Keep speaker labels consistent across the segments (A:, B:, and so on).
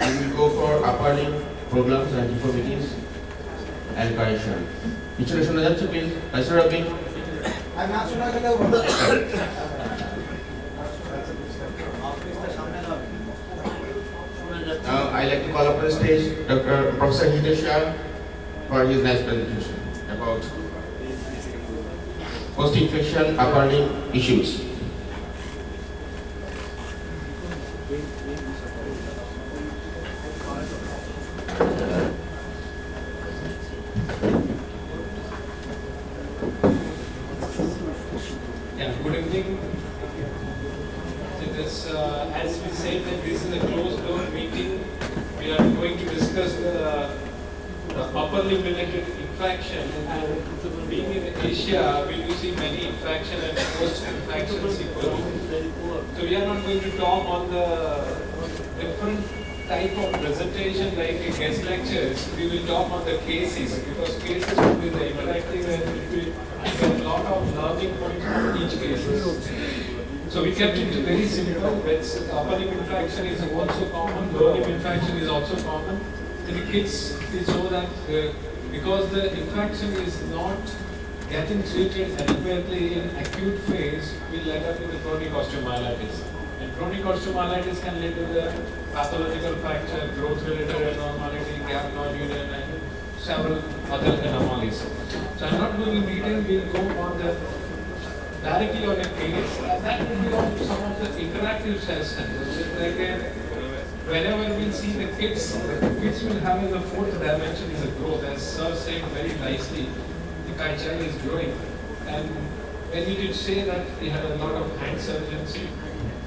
A: We will go for upper limb problems and deformities and correction. Pichone shona jacche please. Aisha Rabi.
B: আমি না শোনা গেলেও বলো।
A: Now I like to call up on the stage Dr. Professor Hitesh Shah for his nice presentation about post-infection upper limb issues.
C: Yeah, good evening. It is, as we said, that this is a closed door meeting. We are going to discuss the upper limb related infection. And being in Asia, we do see many infection and post-infections equally. So we are not going to talk on the different type of presentation like a guest lectures. We will talk on the cases because cases will be the interactive and it will get a lot of learning points from each case. So we kept it very simple. Upper limb infection is also common, lower limb infection is also common. In the kids, we saw that because the infection is not getting treated adequately in acute phase, will end up in the chronic osteomyelitis. And chronic osteomyelitis can lead to the pathological fracture, growth-related abnormality, gap nodule, and several other anomalies. So I'm not going in detail. We'll go on the directly on a case, and that will be on some of the interactive sessions. Like whenever we see the kids will have the fourth dimension is a growth, as Sir said very nicely. The child is growing, and when he did say that he had a lot of hand surgeons.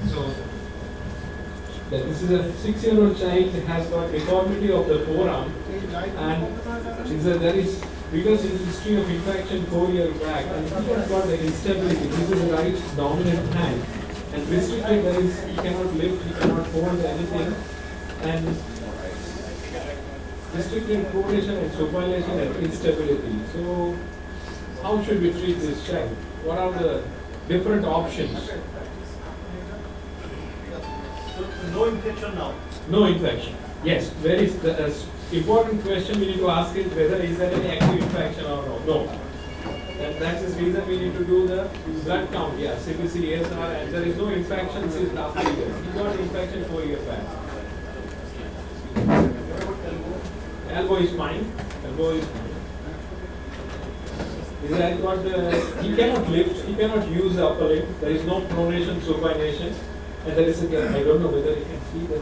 C: So this is a 6-year-old child has got deformity of the forearm, and there is because in the history of infection 4 years back, and he has got the instability. This is the right dominant hand, and restricted there is he cannot lift, he cannot hold anything, and restricted pronation and supination and instability. So how should we treat this child? What are the different options?
B: No infection now.
C: No infection. Yes, very important question we need to ask is whether is there any active infection or no. And that is reason we need to do the blood count. Yeah, CBC, ASR, and there is no infection since last 3 years. He got infection 4 years back. Elbow is fine. Elbow is fine. He cannot lift, he cannot use the upper limb. There is no pronation, supination. And there is a gap. I don't know whether you can see that.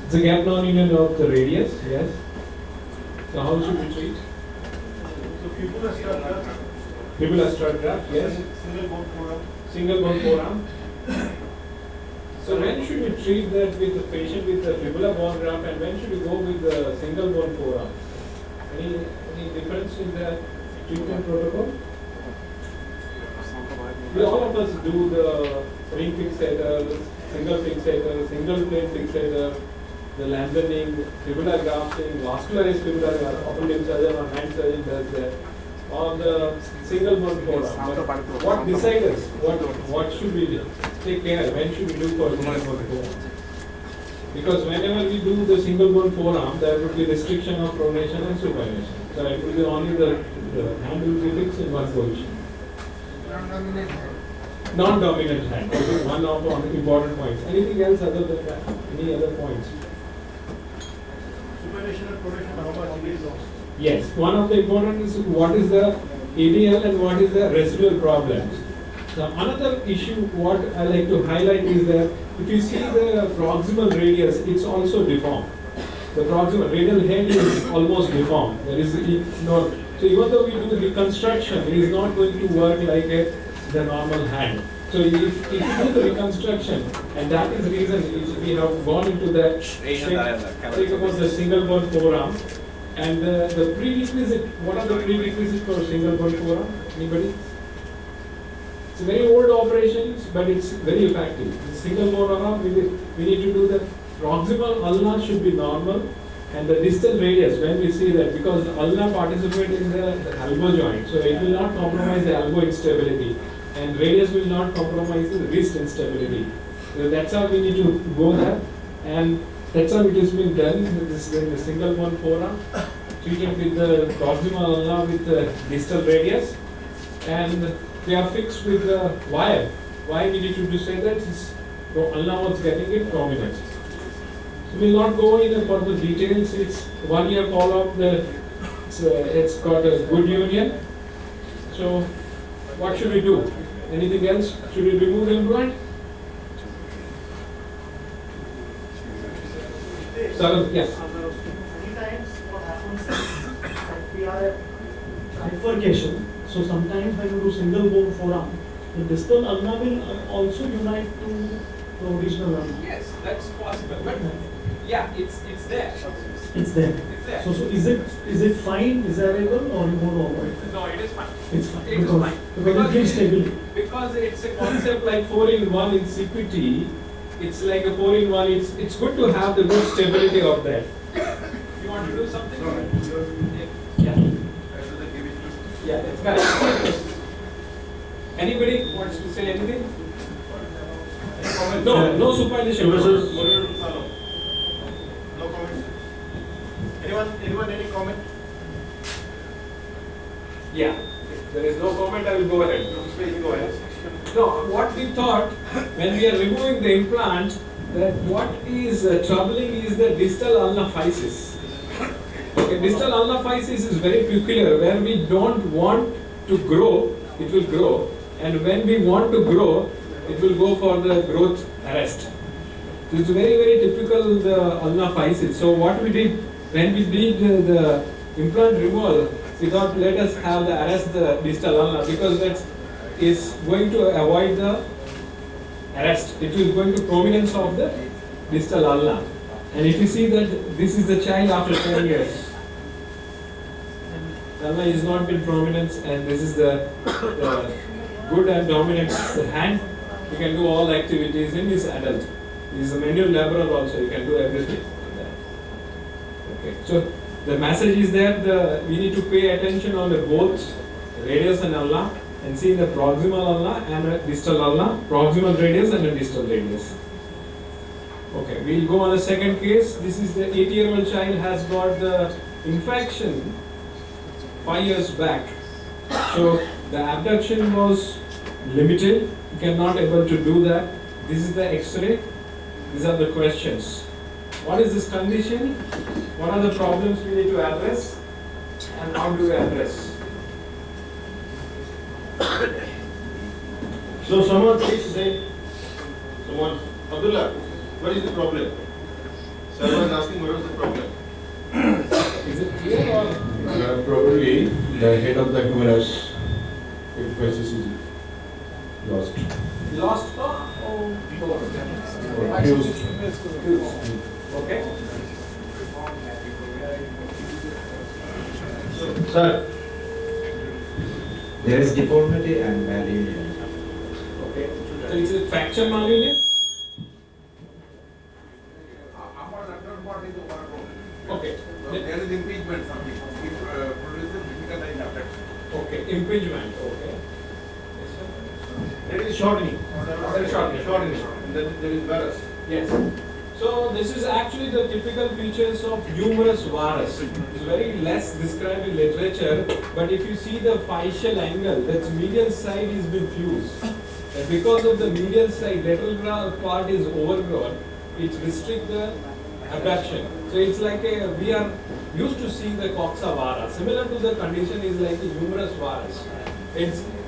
C: It's a gap non-union of the radius, yes. So how should we treat?
B: So fibula strut graft.
C: Fibula strut graft, yes.
B: Single bone forearm.
C: Single bone forearm. So when should we treat that with the patient with the fibula bone graft, and when should we go with the single bone forearm? Any difference in the treatment protocol? We all of us do the ring fixator, single fixator, single plane fixator, the lengthening, fibular grafting, vascularized fibular graft, upper limb surgeon or hand surgeon does that, or the single bone forearm. What decides us? What should we take care? When should we do for single bone forearm? Because whenever we do the single bone forearm, there would be restriction of pronation and supination. So it will be only the hand will be fixed in one position. Non-dominant hand. This is one of the important points. Anything else other than that? Any other points?
B: Supination and pronation, how much it is also.
C: Yes. One of the important is what is the ADL and what is the residual problems. Now another issue what I like to highlight is that if you see the proximal radius, it's also deformed. The proximal radial head is almost deformed. There is So even though we do reconstruction, it is not going to work like the normal hand. So if you do the reconstruction, and that is the reason we have gone into that, think about the single bone forearm, and the prerequisite, what are the prerequisites for single bone forearm? Anybody? It's a very old operation, but it's very effective. The single bone forearm, we need to do the proximal ulna should be normal, and the distal radius, when we see that, because the ulna participate in the elbow joint, so it will not compromise the elbow instability, and radius will not compromise the wrist instability. So that's how we need to go there, and that's how it has been done. This is the single bone forearm, treated with the proximal ulna with the distal radius, and they are fixed with the wire. Why we need to say that? Is ulna was getting it prominent. So we'll not go in further details. It's 1 year follow-up. It's got a good union. So what should we do? Anything else? Should we remove the implant? So, yes.
D: Many times what happens is that we are a bifurcation. So sometimes when you do single bone forearm, the distal ulna will also unite to the original ulna.
C: Yes, that's possible. But yeah, it's there.
D: It's there.
C: It's there.
D: So is it fine, desirable, or you want to avoid it?
C: No, it is fine.
D: It's fine.
C: It is fine.
D: Because it gives stability.
C: Because it's a concept like 4-in-1 in CPT. It's like a 4-in-1. It's good to have the good stability of that. You want to do something? Yeah. Yeah, it's correct. Anybody wants to say anything? No supination.
B: No comments. Anyone, any comment?
C: Yeah. If there is no comment, I will go ahead.
B: Please go ahead.
C: No, what we thought when we are removing the implant, that what is troubling is the distal ulna physis. Okay, distal ulna physis is very peculiar. Where we don't want to grow, it will grow, and when we want to grow, it will go for the growth arrest. So it's very, very typical the ulna physis. So what we did when we did the implant removal, we thought let us have the arrest the distal ulna, because that is going to avoid the arrest. It is going to prominence of the distal ulna. And if you see that this is the child after 10 years, ulna is not been prominence, and this is the good and dominant hand. You can do all activities in this adult. He is a manual laborer also. You can do everything. Okay. So the message is that we need to pay attention on the both radius and ulna, and see the proximal ulna and a distal ulna, proximal radius and a distal radius. Okay, we'll go on the second case. This is the 8-year-old child has got the infection 5 years back. So the abduction was limited. You cannot able to do that. This is the X-ray. These are the questions. What is this condition? What are the problems we need to address? And how do we address?
B: So someone please say, someone, Abdullah, what is the problem? Someone is asking what is the problem?
C: Is it clear or?
A: Probably the head of the humerus, if physis is lost.
C: Lost?
A: Fused.
C: Okay.
B: Sir,
E: There is deformity and malunion.
C: Okay. So is it fracture malunion? Okay.
F: There is impingement something. It produces difficult in abduction.
C: Okay. Impingement. Okay. Yes, sir.
B: there is shortening.
C: There is shortening.
B: Shortening. Then there is varus.
C: Yes. So this is actually the typical features of humerus varus. It's very less described in literature, but if you see the facial angle, that medial side is been fused. And because of the medial side, lateral part is overgrown, it restricts the abduction. So it's like we are used to see the coxa vara. Similar to the condition is like a humerus varus.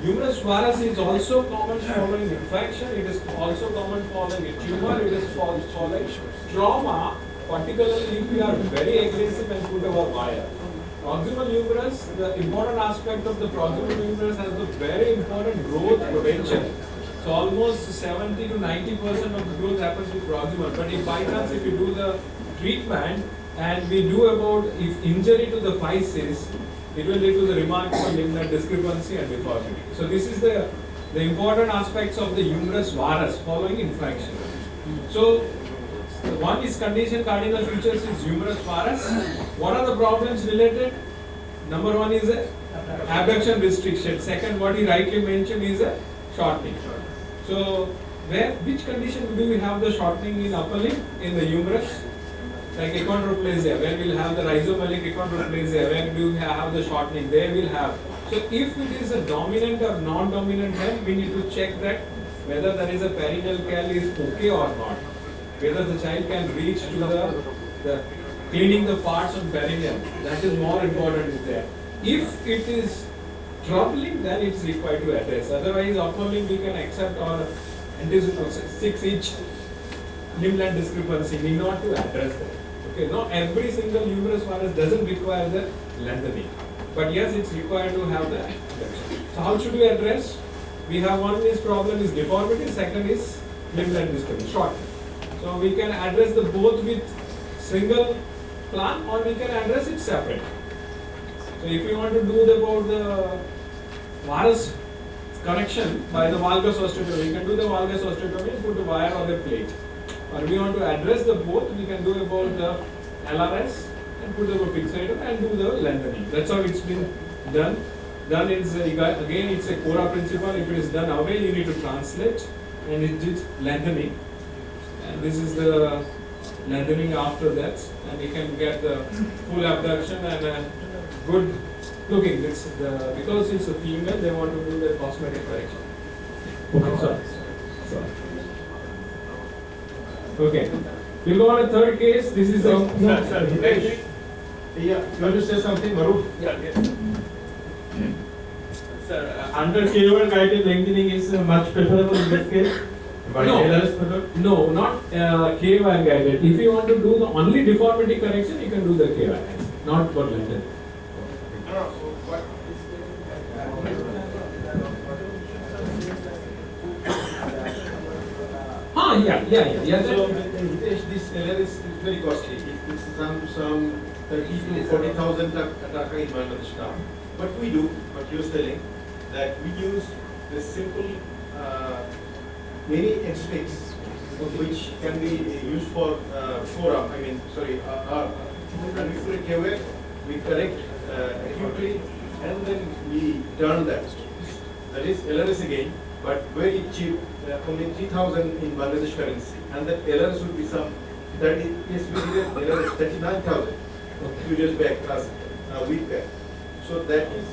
C: Humerus varus is also common following infection, it is also common following a tumor, it is following trauma, particularly if we are very aggressive and put our wire. proximal humerus, the important aspect of the proximal humerus has a very important growth potential. So almost 70 to 90% of the growth happens with proximal. But if by chance if you do the treatment and we do about if injury to the physis, it will lead to the remarkable limb discrepancy and deformity. So this is the important aspects of the humerus varus following infraction. So one is condition cardinal features is humerus varus. What are the problems related? Number one is a abduction restriction. Second, what he rightly mentioned is a shortening. So which condition do we have the shortening in upper limb? In the humerus? Like achondroplasia, where we'll have the rhizomelic achondroplasia, where do we have the shortening? There we'll have. So if it is a dominant or non-dominant, then we need to check that whether there is a perineal cal is okay or not. Whether the child can reach to the cleaning the parts on perineum. That is more important is there. If it is troubling, then it's required to address. Otherwise, upper limb we can accept or anticipate 6-inch limb length discrepancy, need not to address that. Okay, no, every single humerus varus doesn't require the lengthening. But yes, it's required to have the abduction. So how should we address? We have one is problem is deformity, second is limb length discrepancy, short. So we can address the both with single plan or we can address it separate. So if you want to do about the varus correction by the valgus osteotomy, we can do the valgus osteotomy and put the wire on the plate. Or if we want to address the both, we can do about the LRS and put the fixator and do the lengthening. That's how it's been done. Done is again it's a Cora principle. If it is done away, you need to translate, and it did lengthening. And this is the lengthening after that, and you can get the full abduction and good looking. Because it's a female, they want to do the cosmetic correction. Okay, sorry. Okay, we'll go on a third case. This is the
B: Yeah, you want to say something, Maru?
G: Yeah, yes. Sir, under K1 guided lengthening is much preferable in this case. But
C: No.
G: LRS method?
C: No, not K1 guided. If you want to do the only deformity correction, you can do the K1, not for lengthening.
B: No, what?
C: Yeah.
B: So, this LR is very costly. It's some 30 to 40,000 taka in Bangladesh now. What we do, what you're telling, that we use the simple mini X-fix, which can be used for forearm. And we put a KWA, we correct acutely, and then we turn that. That is LRS again, but very cheap. Only 3,000 in Bangladesh currency, and that LRS would be some 30. Yes, we did LRS 39,000 few years back, last week back. So that is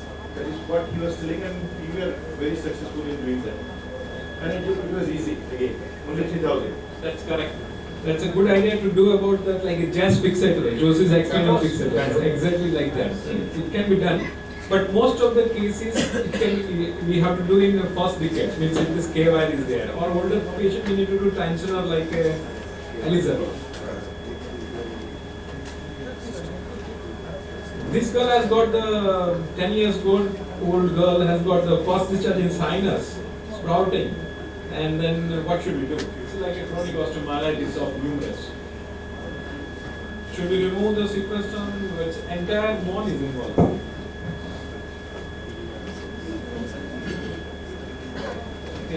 B: what he was telling, and we were very successful in doing that. And it was easy again, only 3,000.
C: That's correct. That's a good idea to do about that, like a jazz fixator, Josie's external fixator. Exactly like that. It can be done. But most of the cases, we have to do in the first decade, means if this K-wire is there. Or older patient, we need to do tensioner like a Elizabeth. This girl has got the 10 years old girl has got the first discharge in sinus, sprouting. And then what should we do? It's like a chronic osteomyelitis of humerus. Should we remove the sequestrum? Its entire bone is involved.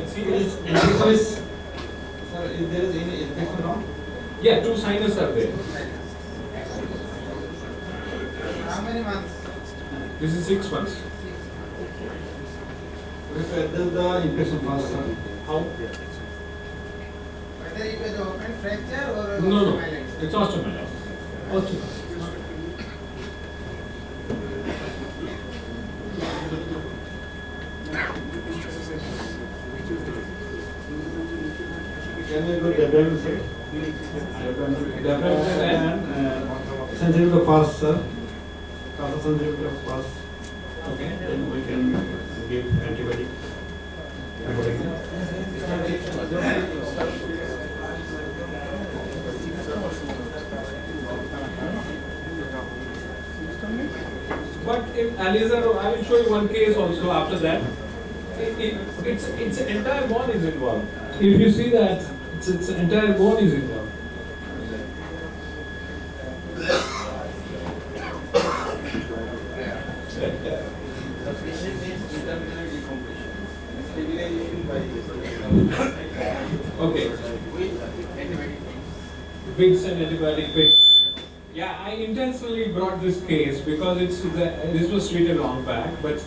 C: See this?
E: Sir, if there is any infection now?
C: Yeah, 2 sinus are there.
F: How many months?
C: This is 6 months.
E: We have to address the infection first, sir.
C: How?
F: Whether it was open fracture or
C: No,
F: osteomyelitis?
C: it's osteomyelitis.
E: Can we go development, sir?
C: Development
E: And sensitive to fast, sir. After sensitive to fast,
C: Okay.
E: then we can give antibiotic.
C: But if Alizar, I will show you one case also after that. Its entire bone is involved. If you see that, its entire bone is involved. Okay. Bits and antibiotic bits. Yeah, I intentionally brought this case because this was treated long back, but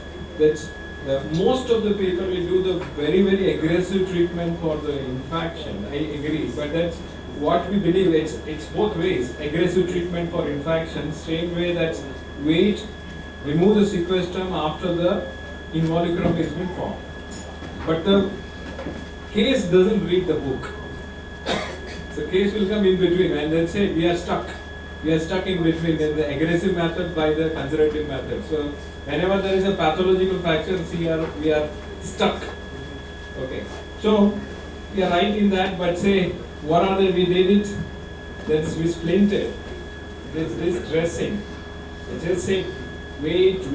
C: most of the people will do the very aggressive treatment for the infection. I agree, but that's what we believe. It's both ways. Aggressive treatment for infection, same way that wait, remove the sequestrum after the involucrum has been formed. But the case doesn't read the book. So case will come in between and then say we are stuck. We are stuck in between the aggressive method by the conservative method. So whenever there is a pathological fracture, we are stuck. Okay. So we are right in that, but say what are they? We did it. Then we splinted. This dressing. Just say wait. The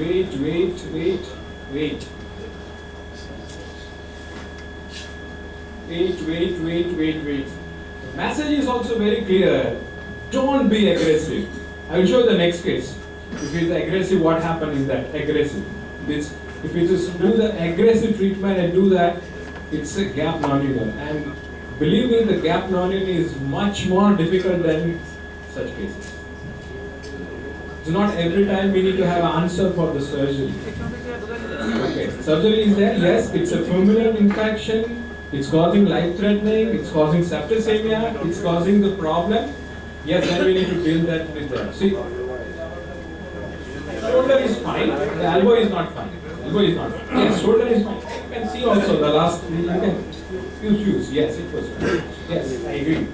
C: message is also very clear. Don't be aggressive. I will show you the next case. If it is aggressive, what happened in that aggressive? If you just do the aggressive treatment and do that, it's a gap nonunion. And believe me, the gap nonunion is much more difficult than such cases. It's not every time we need to have an answer for the surgery. Okay, surgery is there. Yes, it's a fulminant infection. It's causing life-threatening. It's causing septicemia. It's causing the problem. Yes, then we need to deal that with that. See, shoulder is fine. The elbow is not fine. Elbow is not fine. Yes, shoulder is fine. You can see also the last. You can use. Yes, it was fine. Yes, I agree.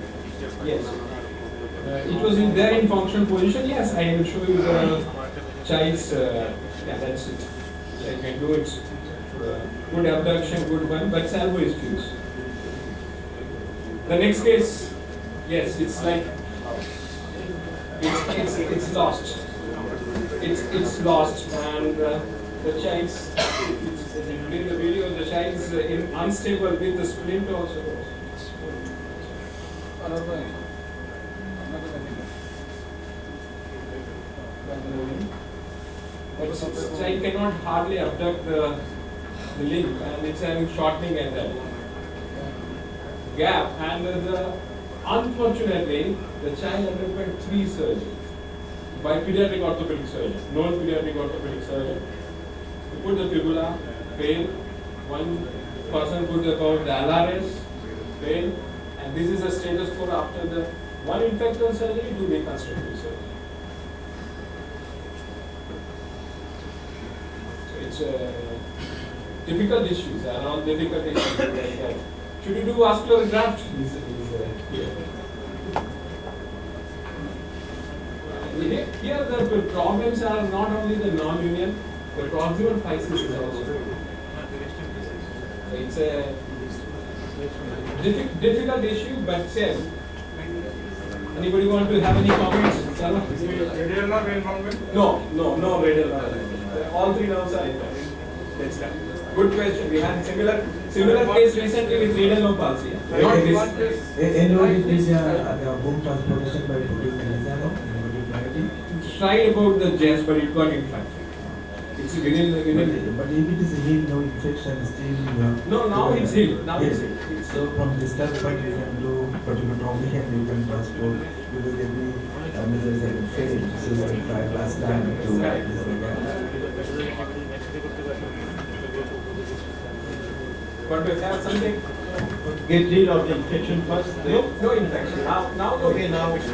C: Yes. It was there in function position. Yes, I will show you the child's. Yeah, that's it. I can do it. Good abduction, good one, but elbow is fused. The next case, yes, it's like it's lost. It's lost, and the child's. In the video, the child's unstable with the splint also. But the child cannot hardly abduct the limb, and it's having shortening at that gap. And unfortunately, the child underwent 3 surgeries by pediatric orthopedic surgeon, known pediatric orthopedic surgeon. He put the fibula, failed. One person put about the LRS, failed. And this is a status quo after the one infected surgery to reconstructive surgery. It's difficult issues, are all difficult issues like that. Should you do vascular graft? Here the problems are not only the non-union, the proximal physis is also. It's a difficult issue, but still. Anybody want to have any comments?
F: Radial nerve involvement?
C: No radial nerve. All 3 nerves are involved. That's right. Good question. We had similar case recently with radial nerve palsy.
E: Anybody did the bone transportation by putting Alizar?
C: Tried about the chest, but it got infected. It's within.
E: But if it is healed, no infection still.
C: No, now it's healed. Now it's healed.
E: So from this point you can do particular trauma and you can transport because every measures have failed. So you can try last time to this again.
C: But we have something.
B: Get rid of the infection first.
C: No infection. Now
B: Okay, now it's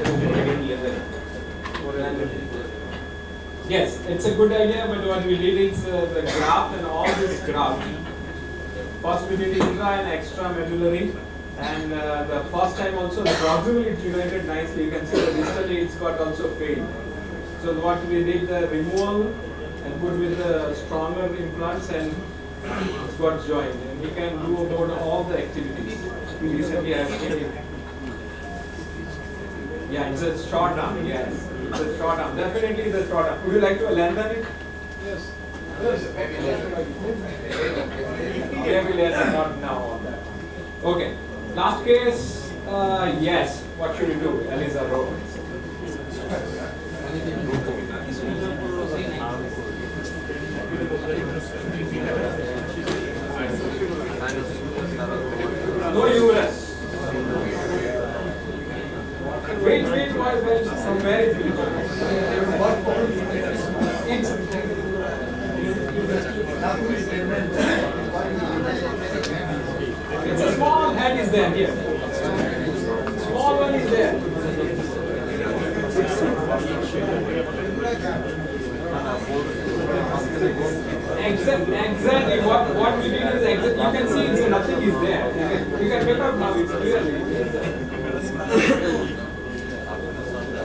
C: yes, it's a good idea, but what we did is the graft and all this graft. First we did intra and extra medullary, and the first time also the proximally it united nicely. You can see the distally it's got also failed. So what we did the removal and put with the stronger implants and it's got joined, and we can do about all the activities. Recently I have seen it. Yeah, it's a short arm, yes. It's a short arm. Definitely the short arm. Would you like to lengthen it? Maybe later, not now on that. Okay. Last case, yes. What should you do? Eliza Rowe. No US. Wait, from where it will come? It's a small head is there here. Small one is there. Exactly what we did is exactly, you can see it's nothing is there. You can pick up now, it's clearly.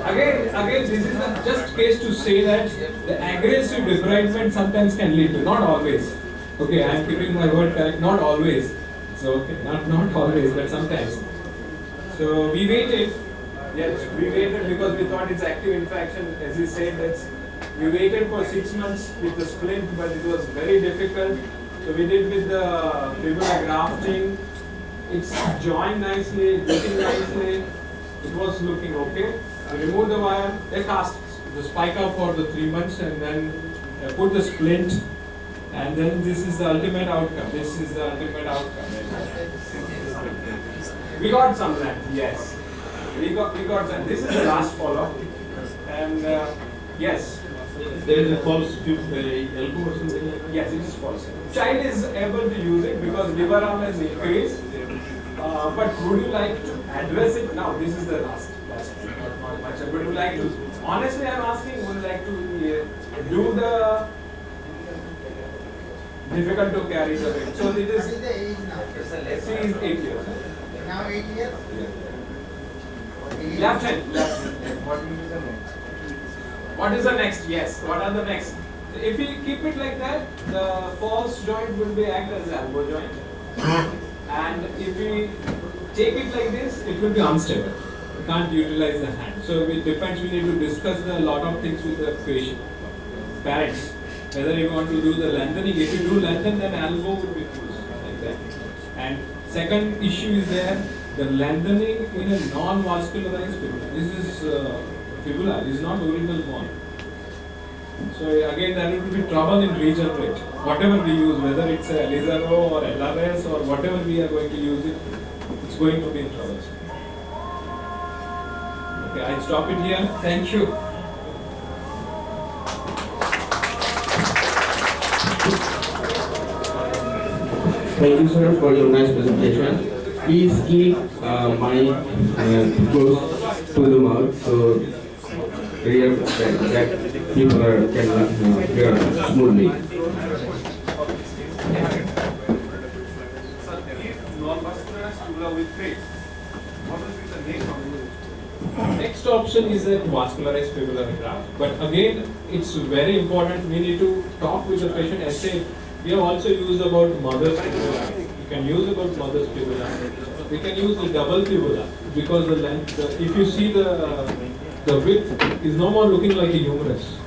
C: Again, this is just case to say that the aggressive debridement sometimes can lead to, not always. Okay, I am keeping my word correct, not always. So okay, not always, but sometimes. So we waited. Yes, we waited because we thought it's active infection. As you said, we waited for 6 months with the splint, but it was very difficult. So we did with the fibula grafting. It's joined nicely, getting nicely. It was looking okay. We removed the wire. They cast the spike up for the 3 months and then put the splint. And then this is the ultimate outcome. This is the ultimate outcome. We got some length, yes. We got some. This is the last follow-up. And yes.
B: There is a false elbow or something?
C: Yes, it is false. Child is able to use it because liver arm has increased. But would you like to address it now? This is the last not much. Would you like to? Honestly, I'm asking. Would you like to do the difficult to carry the weight? So it is.
F: What is the age now?
C: She is 8 years.
F: Now 8 years?
C: Left hand.
F: What will be the next?
C: What is the next? Yes. What are the next? If we keep it like that, the false joint will be act as elbow joint. And if we take it like this, it will be unstable. We can't utilize the hand. So it depends. We need to discuss a lot of things with the patient, parents. Whether you want to do the lengthening. If you do lengthen, then elbow will be used like that. And second issue is there, the lengthening in a non-vascularized fibula. This is fibula, is not original bone. So again, there will be trouble in regenerate. Whatever we use, whether it's a Eliza Rowe or LRS or whatever we are going to use it, it's going to be in trouble. Okay, I'll stop it here. Thank you.
A: Thank you, sir, for your nice presentation. Please keep mic close to the mouth so that people can hear smoothly.
C: Next option is a vascularized fibular graft. But again, it's very important. We need to talk with the patient. As said, we have also used about mother's fibula. We can use about mother's fibula. We can use the double fibula because the length. If you see the width is no more looking like a humerus.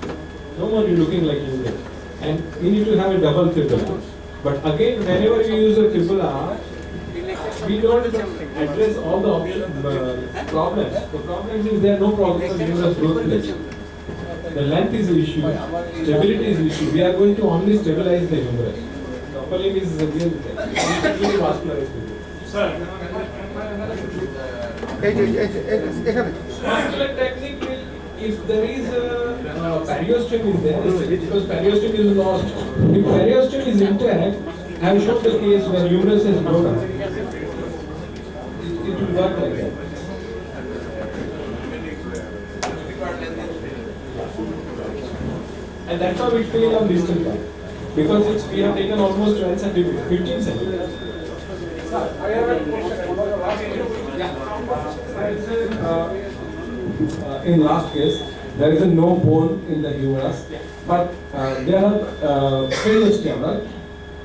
C: No more looking like a humerus. And we need to have a double fibula. But again, whenever we use a fibula, we don't address all the problems. The problem is there are no problems of humerus growth plate. The length is the issue, stability is the issue. We are going to only stabilize the humerus. The upper limb is really vascularized. Sir, vascular technique will, if there is a periosteum is there, because periosteum is lost. If periosteum is intact, I have shown the case where humerus is broken. It will work like that. And that's how we fail on distal part. Because we have taken almost 12 centimeters, 15 centimeters. I have a question. In last case, there is no bone in the humerus, but there are periosteum, right?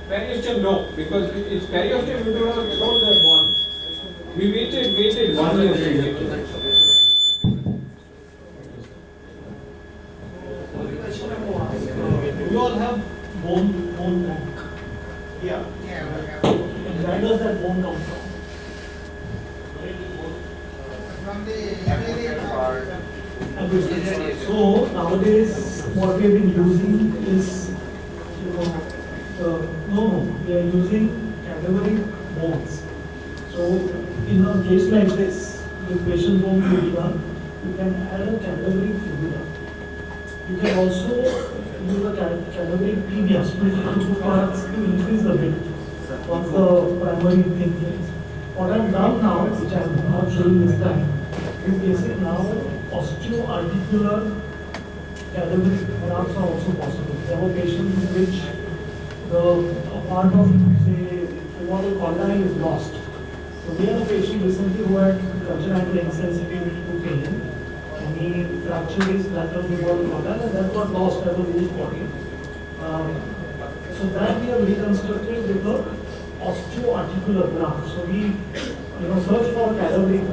C: Periosteum, no, because it's periosteum, you don't have the bone. We waited 1 year.
D: You all have bone bank.
B: Yeah.
D: And where does that bone come from?
F: From the part.
D: So nowadays, what we have been using is, we are using cadaveric bones. So in a case like this, with patient bone fibula, you can add a cadaveric fibula. You can also use a cadaveric tibia, split it into two parts to increase the width once the primary thing is. What I've done now, which I'm not showing this time, is basically now osteoarticular cadaveric grafts are also possible. There were patients in which a part of, say, femoral condyle is lost. So we had a patient recently who had congenital insensitivity to pain, and he fractured his lateral femoral condyle, and that got lost as a loose body. So that we have reconstructed with the osteoarticular graft. So we, search for cadaveric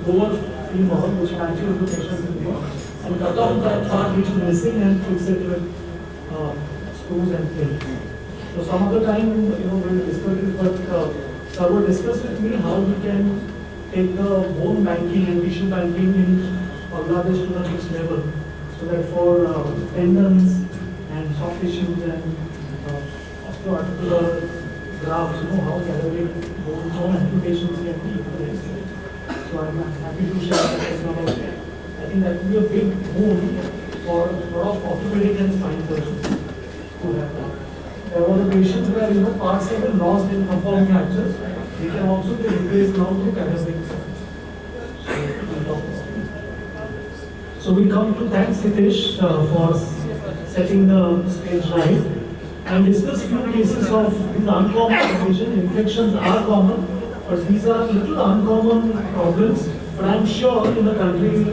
D: lower femur, which matches the patient's femur, and cut off that part which is missing and fix it with screws and plates. So some other time, we'll discuss it, but sir will discuss with me how we can take the bone banking and tissue banking in Bangladesh to the next level, so that for tendons and soft tissues and osteoarticular grafts, how cadaveric bones or amputations can be utilized. So I'm happy to share that technology. I think that will be a big boon for a lot of orthopedic and spine surgeons to have that. There were the patients where parts have been lost in conforming fractures. They can also be replaced now through cadaveric surgery. So we come to thank Sitish for setting the stage right and discuss few cases of these uncommon conditions. Infections are common, but these are little uncommon problems. But I'm sure in a country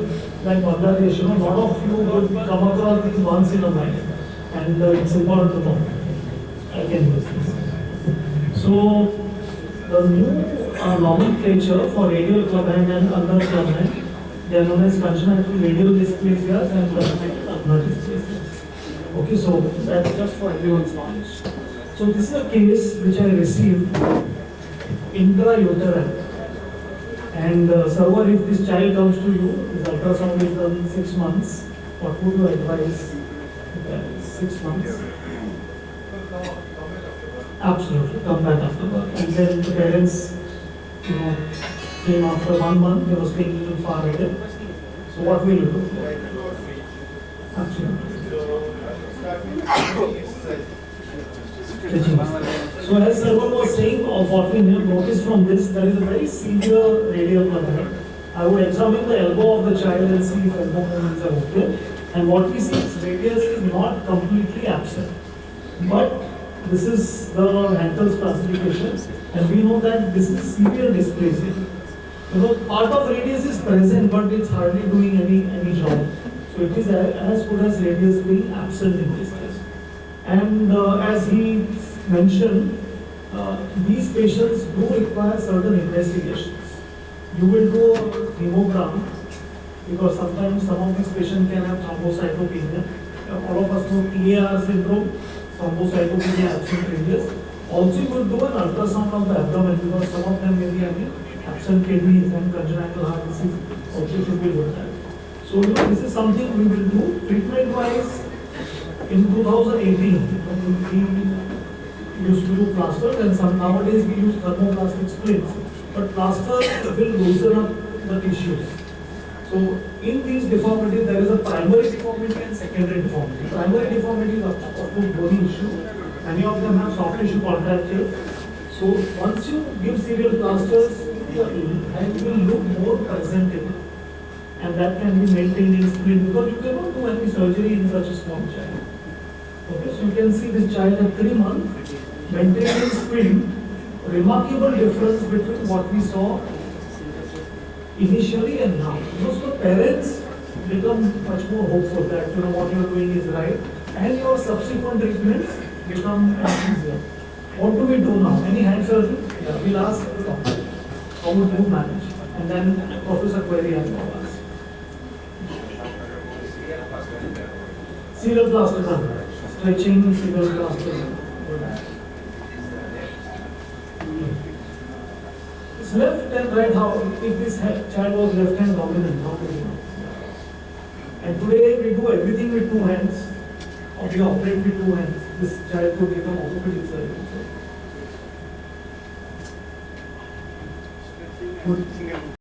D: like Bangladesh, a lot of you would come across these once in a while, and it's important to know. I can use this. So the new nomenclature for radial clubhand and ulnar clubhand, they are known as congenital radial dysplasias and congenital ulnar dysplasias. Okay, so that's just for everyone's knowledge. So this is a case which I received intrauterine. And server, if this child comes to you, his ultrasound is done 6 months, what would you advise? 6 months? Absolutely, come back after birth. And then the parents, came after 1 month, they were staying a little far away. So what will you do? Absolutely. So as Sarwan was saying, of what we noticed from this, there is a very severe radial clubhand. I would examine the elbow of the child and see if elbow movements are okay. And what we see is radius is not completely absent. But this is the Hankel's classification, and we know that this is severe dysplasia. Part of radius is present, but it's hardly doing any job. So it is as good as radius being absent in this case. And as he mentioned, these patients do require certain investigations. You will do a hemogram, because sometimes some of these patients can have thrombocytopenia. All of us know TAR syndrome, thrombocytopenia absent radius. Also, you will do an ultrasound of the abdomen, because some of them may be having absent kidneys and congenital heart disease also should be looked at. So this is something we will do. Treatment-wise, in 2018, we used to do plasters, and nowadays we use thermoplastic splints. But plaster will loosen up the tissues. So in these deformities, there is a primary deformity and secondary deformity. Primary deformity is of course bony issue. Many of them have soft tissue contractures. So once you give serial plasters, the head will look more presentable, and that can be maintained in splint, because you cannot do any surgery in such a small child. Okay, so you can see this child at 3 months, maintained in splint. Remarkable difference between what we saw initially and now. So parents become much more hopeful that what you are doing is right, and your subsequent treatments become easier. What do we do now? Any hand surgery? Yeah, we'll ask the doctor. How would you manage? And then Professor Query has to ask. Serial plaster. stretching figure grafting. It's left and right. How if this child was left hand dominant, how do you know? And today we do everything with two hands, or we operate with two hands. This child could become orthopedic surgeon. Good.